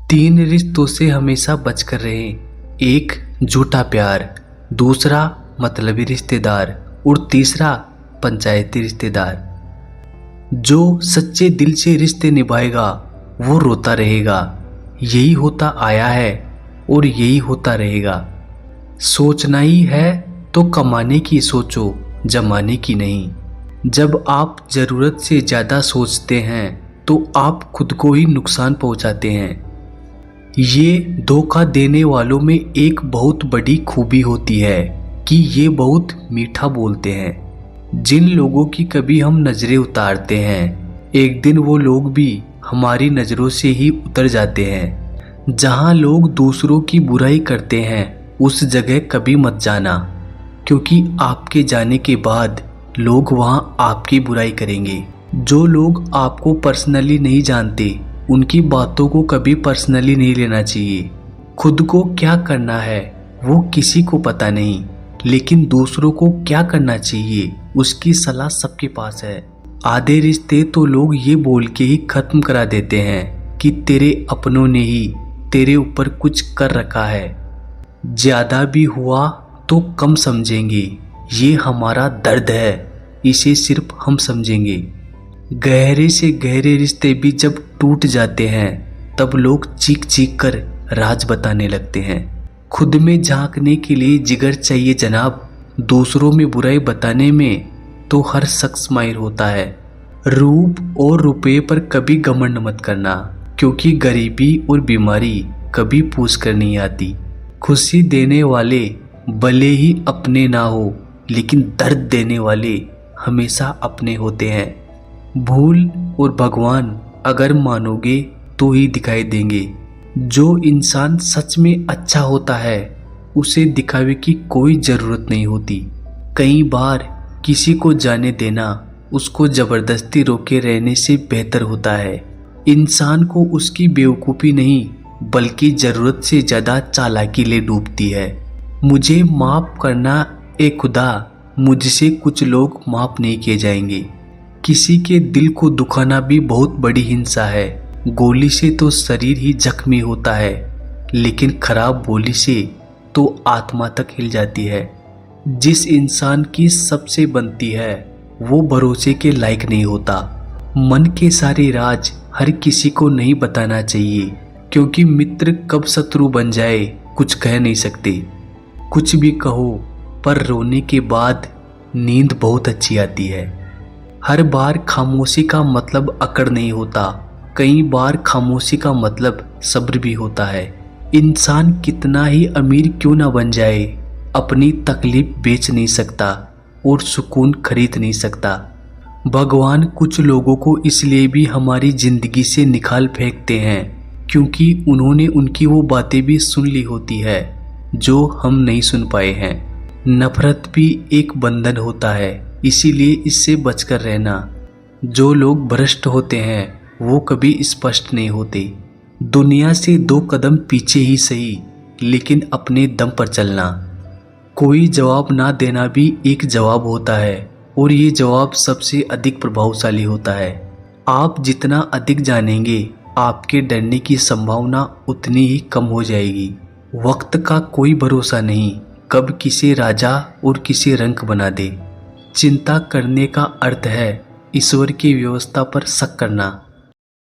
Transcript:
तीन रिश्तों से हमेशा बचकर रहें। एक, झूठा प्यार। दूसरा, मतलबी रिश्तेदार। और तीसरा, पंचायती रिश्तेदार। जो सच्चे दिल से रिश्ते निभाएगा वो रोता रहेगा। यही होता आया है और यही होता रहेगा। सोचना ही है तो कमाने की सोचो, जमाने की नहीं। जब आप ज़रूरत से ज़्यादा सोचते हैं तो आप खुद को ही नुकसान पहुंचाते हैं। ये धोखा देने वालों में एक बहुत बड़ी खूबी होती है कि ये बहुत मीठा बोलते हैं। जिन लोगों की कभी हम नज़रें उतारते हैं, एक दिन वो लोग भी हमारी नज़रों से ही उतर जाते हैं। जहाँ लोग दूसरों की बुराई करते हैं उस जगह कभी मत जाना, क्योंकि आपके जाने के बाद लोग वहाँ आपकी बुराई करेंगे। जो लोग आपको पर्सनली नहीं जानते उनकी बातों को कभी पर्सनली नहीं लेना चाहिए। खुद को क्या करना है वो किसी को पता नहीं, लेकिन दूसरों को क्या करना चाहिए उसकी सलाह सबके पास है। आधे रिश्ते तो लोग ये बोल के ही खत्म करा देते हैं कि तेरे अपनों ने ही तेरे ऊपर कुछ कर रखा है। ज्यादा भी हुआ तो कम समझेंगे, ये हमारा दर्द है, इसे सिर्फ हम समझेंगे। गहरे से गहरे रिश्ते भी जब टूट जाते हैं तब लोग चीख चीख कर राज बताने लगते हैं। खुद में झांकने के लिए जिगर चाहिए जनाब, दूसरों में बुराई बताने में तो हर शख्स माहिर होता है। रूप और रुपये पर कभी घमंड मत करना, क्योंकि गरीबी और बीमारी कभी पूछ कर नहीं आती। खुशी देने वाले भले ही अपने ना हो, लेकिन दर्द देने वाले हमेशा अपने होते हैं। भूल और भगवान अगर मानोगे तो ही दिखाई देंगे। जो इंसान सच में अच्छा होता है उसे दिखावे की कोई ज़रूरत नहीं होती। कई बार किसी को जाने देना उसको ज़बरदस्ती रोके रहने से बेहतर होता है। इंसान को उसकी बेवकूफ़ी नहीं बल्कि ज़रूरत से ज़्यादा चालाकी ले डूबती है। मुझे माफ़ करना ए खुदा, मुझसे कुछ लोग माफ़ नहीं किए जाएंगे। किसी के दिल को दुखाना भी बहुत बड़ी हिंसा है। गोली से तो शरीर ही जख्मी होता है, लेकिन खराब बोली से तो आत्मा तक हिल जाती है। जिस इंसान की सबसे बनती है वो भरोसे के लायक नहीं होता। मन के सारे राज हर किसी को नहीं बताना चाहिए, क्योंकि मित्र कब शत्रु बन जाए कुछ कह नहीं सकते। कुछ भी कहो, पर रोने के बाद नींद बहुत अच्छी आती है। हर बार खामोशी का मतलब अकड़ नहीं होता, कई बार खामोशी का मतलब सब्र भी होता है। इंसान कितना ही अमीर क्यों ना बन जाए, अपनी तकलीफ बेच नहीं सकता और सुकून खरीद नहीं सकता। भगवान कुछ लोगों को इसलिए भी हमारी जिंदगी से निकाल फेंकते हैं क्योंकि उन्होंने उनकी वो बातें भी सुन ली होती है जो हम नहीं सुन पाए हैं। नफरत भी एक बंधन होता है, इसीलिए इससे बचकर रहना। जो लोग भ्रष्ट होते हैं वो कभी स्पष्ट नहीं होते। दुनिया से 2 कदम पीछे ही सही, लेकिन अपने दम पर चलना। कोई जवाब ना देना भी एक जवाब होता है, और ये जवाब सबसे अधिक प्रभावशाली होता है। आप जितना अधिक जानेंगे आपके डरने की संभावना उतनी ही कम हो जाएगी। वक्त का कोई भरोसा नहीं, कब किसे राजा और किसे रंक बना दे। चिंता करने का अर्थ है ईश्वर की व्यवस्था पर शक करना।